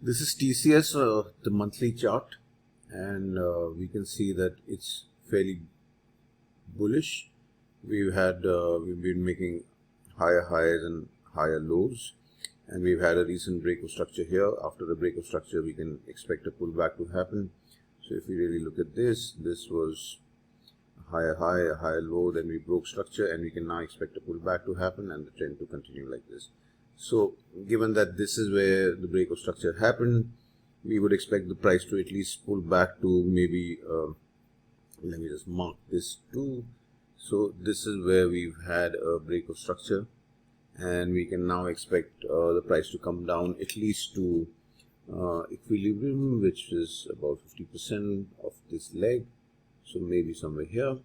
This is TCS, the monthly chart, and we can see that it's fairly bullish. We've been making higher highs and higher lows, and we've had a recent break of structure here. After the break of structure, we can expect a pullback to happen. So if we really look at this was a higher high, a higher low, then we broke structure, and we can now expect a pullback to happen and the trend to continue like this. So given that this is where the break of structure happened, we would expect the price to at least pull back to maybe, let me just mark this too. So this is where we've had a break of structure, and we can now expect the price to come down at least to equilibrium, which is about 50% of this leg. So maybe somewhere here,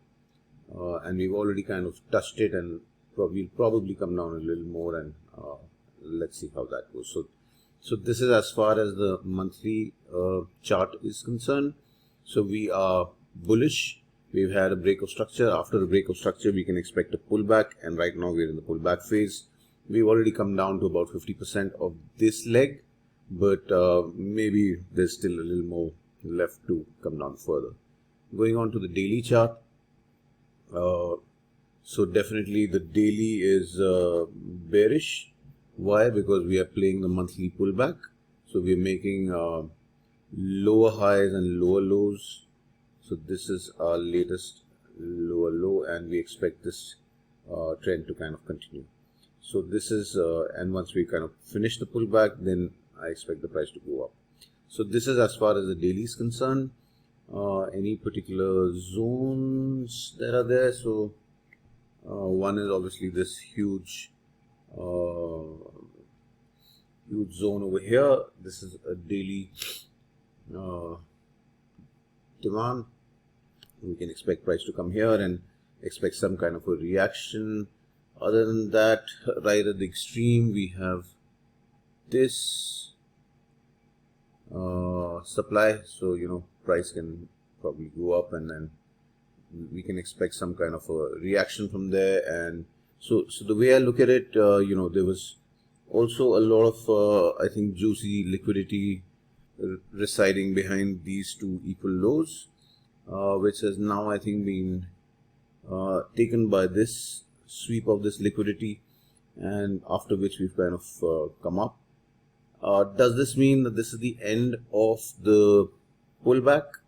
and we've already kind of touched it, and will probably come down a little more, and let's see how that goes. So this is as far as the monthly chart is concerned. So we are bullish. We've had a break of structure. After the break of structure, we can expect a pullback, and right now we're in the pullback phase. We've already come down to about 50% of this leg, but maybe there's still a little more left to come down further. Going on to the daily chart. So definitely the daily is bearish. Why? Because we are playing the monthly pullback. So we are making lower highs and lower lows. So this is our latest lower low, and we expect this trend to kind of continue. So this is, and once we kind of finish the pullback, then I expect the price to go up. So this is as far as the daily is concerned. Any particular zones that are there? So one is obviously this huge zone over here. This is a daily demand. We can expect price to come here and expect some kind of a reaction. Other than that, right at the extreme, we have this supply. So price can probably go up, and then we can expect some kind of a reaction from there. And so the way I look at it, there was also a lot of I think juicy liquidity residing behind these two equal lows, which has now I think been taken by this sweep of this liquidity, and after which we've kind of come up. Does this mean that this is the end of the pullback?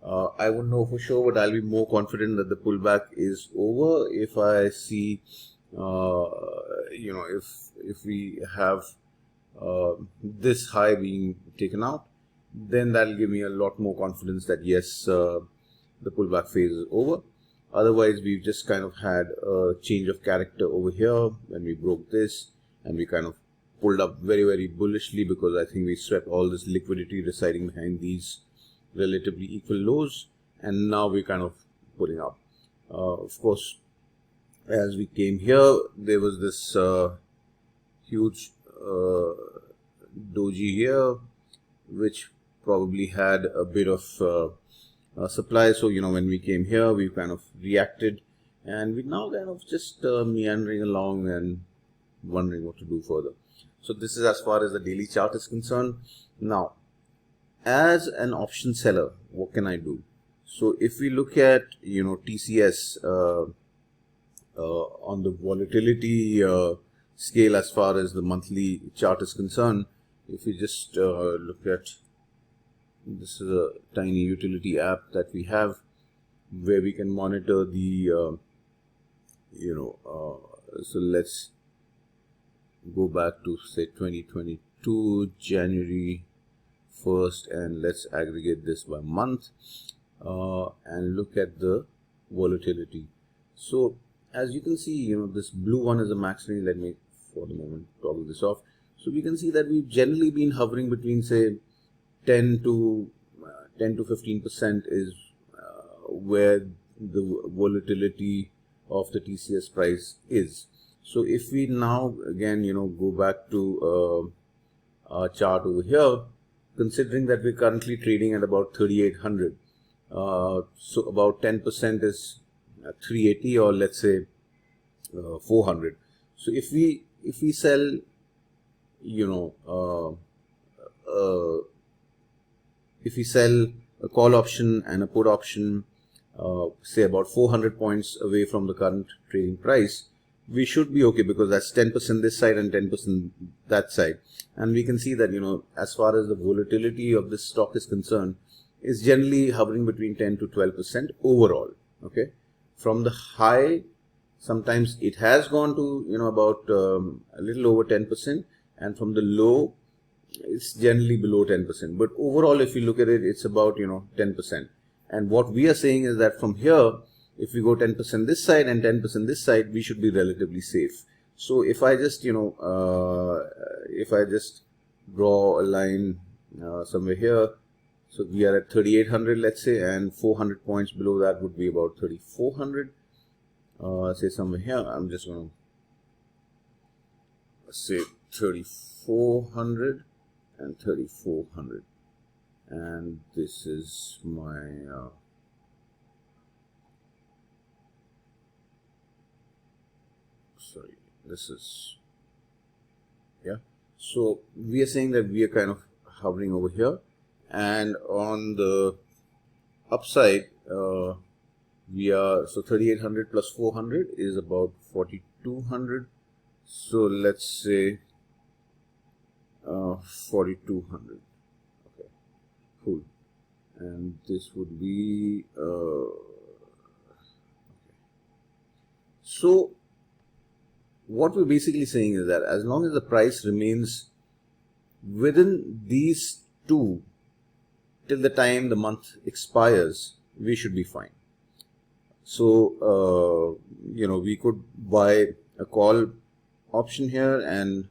I won't know for sure, but I'll be more confident that the pullback is over if I see, if we have this high being taken out, then that'll give me a lot more confidence that yes, the pullback phase is over. Otherwise, we've just kind of had a change of character over here when we broke this, and we kind of pulled up very, very bullishly because I think we swept all this liquidity residing behind these relatively equal lows, and now we're kind of pulling up. Of course, as we came here, there was this huge doji here, which probably had a bit of supply. So when we came here, we kind of reacted, and we're now kind of just meandering along and wondering what to do further. So this is as far as the daily chart is concerned. Now, as an option seller, what can I do? So if we look at TCS on the volatility scale as far as the monthly chart is concerned, if we just look at, this is a tiny utility app that we have where we can monitor the so let's go back to say 2022 January 1st, and let's aggregate this by month and look at the volatility. So as you can see, this blue one is a max range. Let me for the moment toggle this off. So we can see that we've generally been hovering between say 10 to 15% is where the volatility of the TCS price is. So if we now again go back to our chart over here, considering that we're currently trading at about 3800, so about 10% is 380, or let's say 400. So if we sell if we sell a call option and a put option, say about 400 points away from the current trading price, we should be okay, because that's 10% this side and 10% that side. And we can see that, you know, as far as the volatility of this stock is concerned, is generally hovering between 10 to 12% overall. Okay, from the high, sometimes it has gone to, you know, about a little over 10%, and from the low, it's generally below 10%. But overall, if you look at it, it's about, you know, 10%. And what we are saying is that from here, if we go 10% this side and 10% this side, we should be relatively safe. So if I just, you know, if I just draw a line somewhere here, so we are at 3800, let's say, and 400 points below that would be about 3400. Say somewhere here, I'm just going to say 3400 and 3400, and this is my sorry, this is, yeah. So we are saying that we are kind of hovering over here, and on the upside, we are, so 3800 plus 400 is about 4200. So let's say 4200. Okay, cool. And this would be okay. So what we're basically saying is that as long as the price remains within these two till the time the month expires, we should be fine. So you know, we could buy a call option here and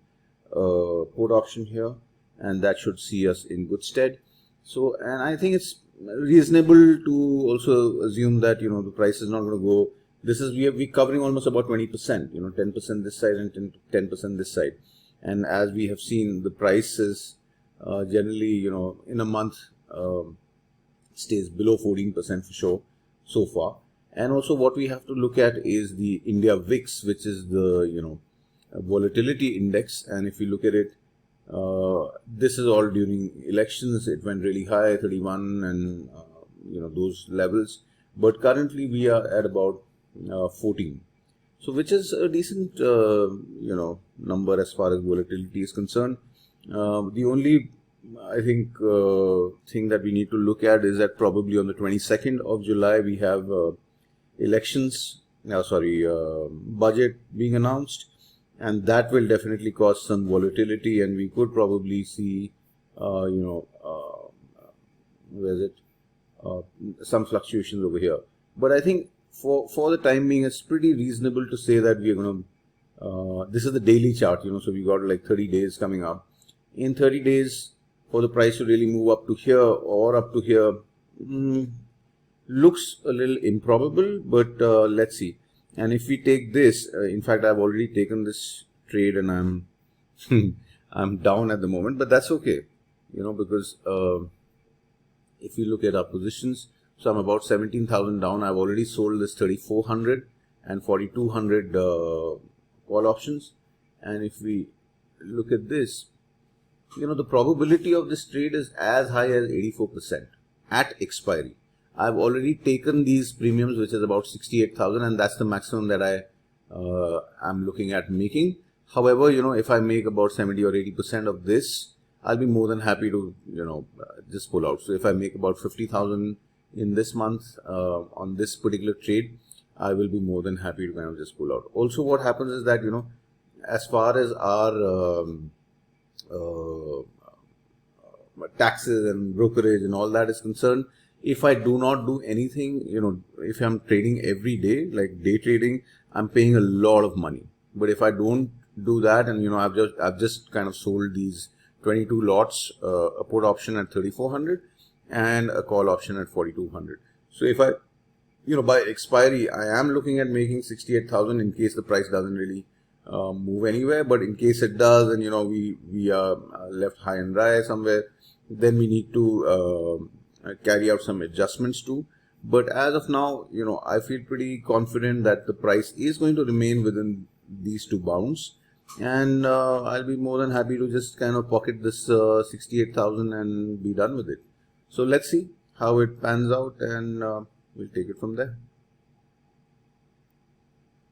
put option here, and that should see us in good stead. So, and I think it's reasonable to also assume that, you know, the price is not going to go, this is, we're covering almost about 20%, you know, 10% this side and 10% this side. And as we have seen, the prices generally, you know, in a month stays below 14% for sure so far. And also what we have to look at is the India VIX, which is the, you know, volatility index. And if you look at it, this is all during elections. It went really high, 31 and you know, those levels. But currently we are at about 14. So which is a decent you know, number as far as volatility is concerned. The only, I think, thing that we need to look at is that probably on the 22nd of July we have elections, budget being announced, and that will definitely cause some volatility, and we could probably see, you know, some fluctuations over here. But I think for the time being, it's pretty reasonable to say that we are going to, this is the daily chart, you know, so we got like 30 days coming up. In 30 days, for the price to really move up to here or up to here, looks a little improbable, but let's see. And if we take this, in fact, I've already taken this trade and I'm I'm down at the moment, but that's okay, you know, because if you look at our positions, so I'm about 17,000 down. I've already sold this 3,400 and 4,200 call options. And if we look at this, you know, the probability of this trade is as high as 84% at expiry. I've already taken these premiums, which is about 68,000, and that's the maximum that I'm looking at making. However, you know, if I make about 70 or 80% of this, I'll be more than happy to, you know, just pull out. So if I make about 50,000 in this month on this particular trade, I will be more than happy to kind of just pull out. Also, what happens is that, you know, as far as our taxes and brokerage and all that is concerned, if I do not do anything, you know, if I'm trading every day, like day trading, I'm paying a lot of money. But if I don't do that, and you know, I've just kind of sold these 22 lots, a put option at 3,400 and a call option at 4,200. So if I, you know, by expiry, I am looking at making 68,000 in case the price doesn't really move anywhere. But in case it does, and you know, we are left high and dry somewhere, then we need to carry out some adjustments too. But as of now, you know, I feel pretty confident that the price is going to remain within these two bounds. and I'll be more than happy to just kind of pocket this 68,000 and be done with it. So let's see how it pans out, and we'll take it from there.